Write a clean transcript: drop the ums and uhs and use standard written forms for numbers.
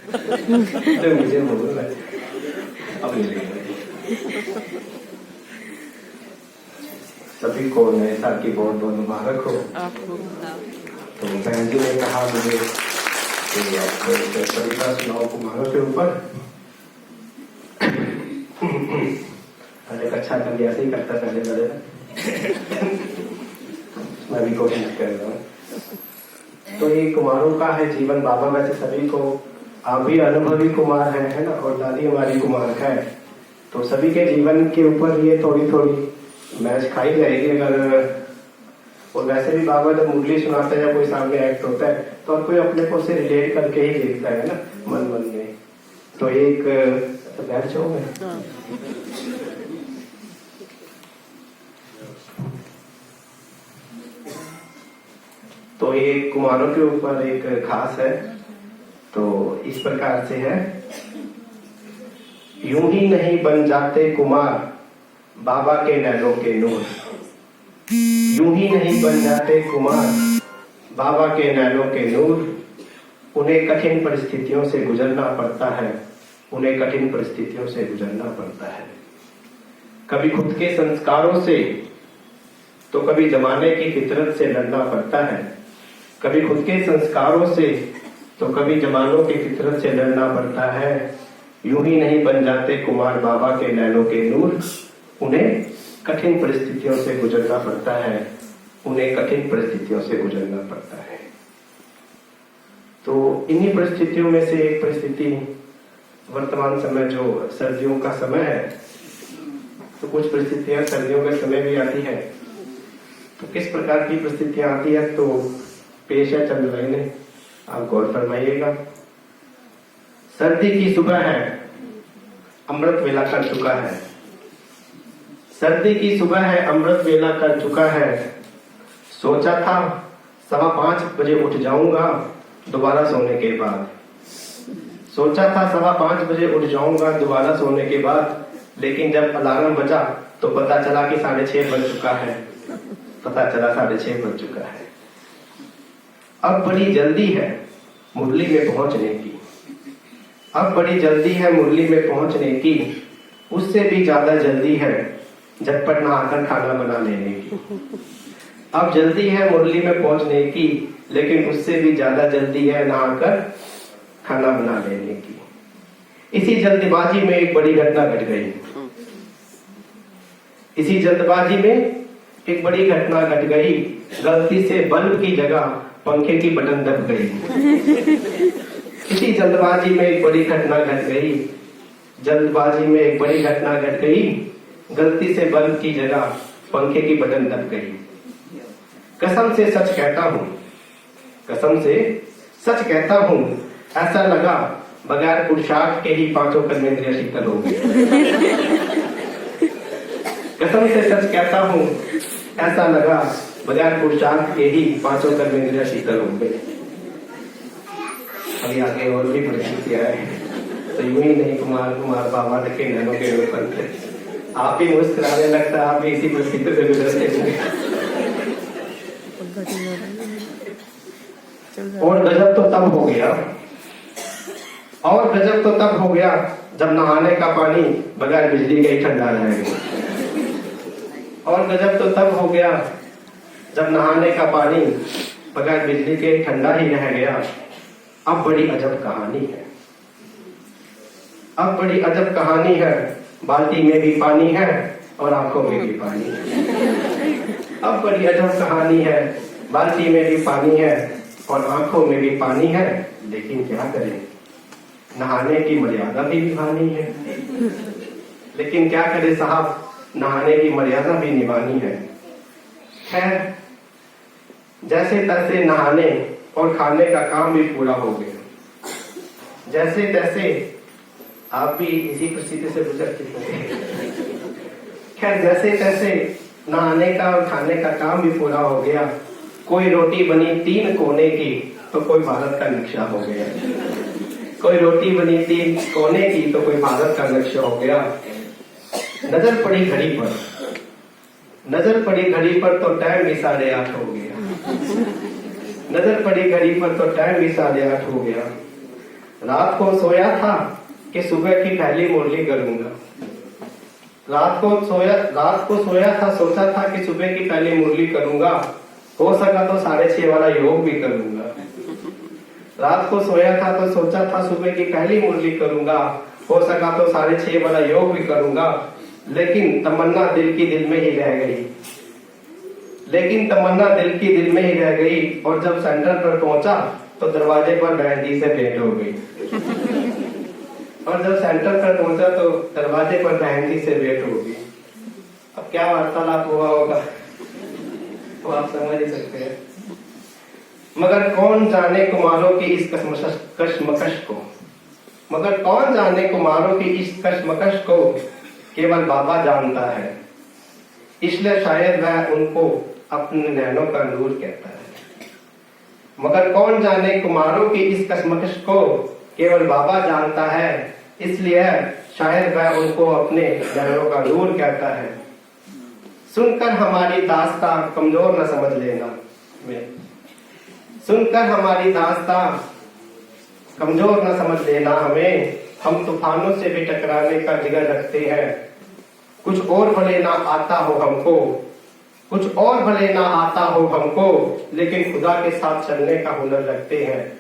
तो मुझे बोल रहा है अब ले लेंगे। सभी को नए साल की बहुत बहुत मुबारक हो। तो बहन जी ने कहा मुझे कि आप कविता सुनाओ कुमारों के ऊपर। अच्छा कर लिया, ऐसे ही करता पहले पहले मैं भी कोशिश कर रहा हूँ। तो ये कुमारों का है जीवन। बाबा वैसे सभी को, आप भी अनुभवी कुमार हैं, है ना, और दादी हमारी कुमार है, तो सभी के जीवन के ऊपर ये थोड़ी थोड़ी मैच खाई जाएगी अगर। और वैसे भी बाबा जब मुरली सुनाते हैं या कोई सामने एक्ट होता है तो कोई अपने को से रिलेट करके ही देखता है ना मन मन में। तो एक बैठ जाओ मैं तो ये कुमारों के ऊपर एक खास है। तो इस प्रकार से है। यूं ही नहीं बन जाते कुमार बाबा के नैनों के नूर। यूं ही नहीं बन जाते कुमार बाबा के नैनों के नूर। उन्हें कठिन परिस्थितियों से गुजरना पड़ता है। उन्हें कठिन परिस्थितियों से गुजरना पड़ता है। कभी खुद के संस्कारों से तो कभी जमाने की फितरत से लड़ना पड़ता है। कभी खुद के संस्कारों से तो कभी जमानों की फितरत से लड़ना पड़ता है। यूं ही नहीं बन जाते कुमार बाबा के नैनों के नूर। उन्हें कठिन परिस्थितियों से गुजरना पड़ता है। उन्हें कठिन परिस्थितियों से गुजरना पड़ता है। तो इन्हीं परिस्थितियों में से एक परिस्थिति वर्तमान समय जो सर्दियों का समय है, तो कुछ परिस्थितियां सर्दियों के समय भी आती है। तो किस प्रकार की परिस्थितियां आती है तो पेश है चंद लाइनें, आप गौर फरमाइएगा। सर्दी की सुबह है, अमृत वेला कर चुका है। सर्दी की सुबह है, अमृत वेला कर चुका है। सोचा था 5:15 बजे उठ जाऊंगा दोबारा सोने के बाद। सोचा था 5:15 बजे उठ जाऊंगा दोबारा सोने के बाद, लेकिन जब अलार्म बजा तो पता चला कि 6:30 बज चुका है। पता चला 6:30 बज चुका है। अब बड़ी जल्दी है मुरली में पहुंचने की। अब बड़ी जल्दी है मुरली में पहुंचने की। उससे भी ज्यादा जल्दी है झटपट नहाकर खाना बना लेने की। अब जल्दी है मुरली में पहुंचने की, लेकिन उससे भी ज्यादा जल्दी है नहाकर खाना बना लेने की। इसी जल्दबाजी में एक बड़ी घटना घट गई। इसी जल्दबाजी में एक बड़ी घटना घट गई। गलती से बल्ब की जगह पंखे की बटन दब गई। इसी जल्दबाजी में एक बड़ी घटना घट गई। जल्दबाजी में एक बड़ी घटना घट गई। गलती से बल्ब की जगह पंखे की बटन दब गई। कसम से सच कहता हूँ, कसम से सच कहता हूँ, ऐसा लगा बगैर पुरुषार्थ के ही 5 कर्मेंद्रिय शीतल हो गए। कसम से सच कहता हूँ, ऐसा लगा बगैर पुरुषार्थ के ही 5 कर्मेंद्रिय शीतल हो गए। अभी आगे और भी परिस्थितियां है। तो यूं ही नहीं कुमार कुमार बाबा के नैनों के ऊपर आप भी मुस्कुराने लगता, आप भी इसी परिस्थिति से गुजरते होंगे। और गजब तो तब हो गया, और गजब तो तब हो गया जब नहाने का पानी बगैर बिजली के ही ठंडा रहेगा। और गजब तो तब हो गया जब नहाने का पानी बगैर बिजली के ठंडा ही रह गया। अब बड़ी अजब कहानी है। अब बड़ी अजब कहानी है। बाल्टी में भी पानी है और आंखों में भी पानी है। अब बड़ी अजब कहानी है। बाल्टी में भी पानी है और आंखों में भी पानी है। लेकिन क्या करें, नहाने की मर्यादा भी निभानी है। लेकिन क्या करें साहब, नहाने की मर्यादा भी निभानी है। खैर, जैसे तैसे नहाने और खाने का काम भी पूरा हो गया। जैसे तैसे आप भी इसी परिस्थिति से गुजर चुके हैं। खैर, जैसे तैसे नहाने का और खाने का काम भी पूरा हो गया। कोई रोटी बनी 3 कोने की तो कोई भारत का नक्शा हो गया। कोई रोटी बनी 3 कोने की तो कोई भारत का नक्शा हो गया। नजर पड़ी घड़ी पर, नजर पड़ी घड़ी पर तो टाइम भी 8:30 हो गया। नजर पड़ी घड़ी पर तो टाइम भी 8:30 हो गया। रात को सोया था कि सुबह की पहली मुरली करूंगा। रात को सोया था, सोचा था कि सुबह की पहली मुरली करूंगा, हो सका तो 6:30 वाला योग भी करूंगा। रात को सोया था तो सोचा था सुबह की पहली मुरली करूंगा, हो सका तो 6:30 वाला योग भी करूंगा। लेकिन तमन्ना दिल की दिल में ही रह गई। और जब सेंटर पर पहुंचा तो दरवाजे पर बहन जी से भेंट हो गई। अब क्या वार्तालाप हुआ होगा तो आप समझ ही सकते हैं। मगर कौन जाने कुमारों की इस कश्मकश को केवल बाबा जानता है। इसलिए शायद वह उनको अपने नैनों का नूर कहता है। मगर कौन जाने कुमारों की इस कश्मकश को केवल बाबा जानता है, इसलिए शायद वह उनको अपने नैनों का नूर कहता है। सुनकर हमारी दास्तां कमजोर न समझ लेना हमें। हम तूफानों से भी टकराने का जिगर रखते हैं। कुछ और भले ना आता हो हमको, लेकिन खुदा के साथ चलने का हुनर रखते हैं।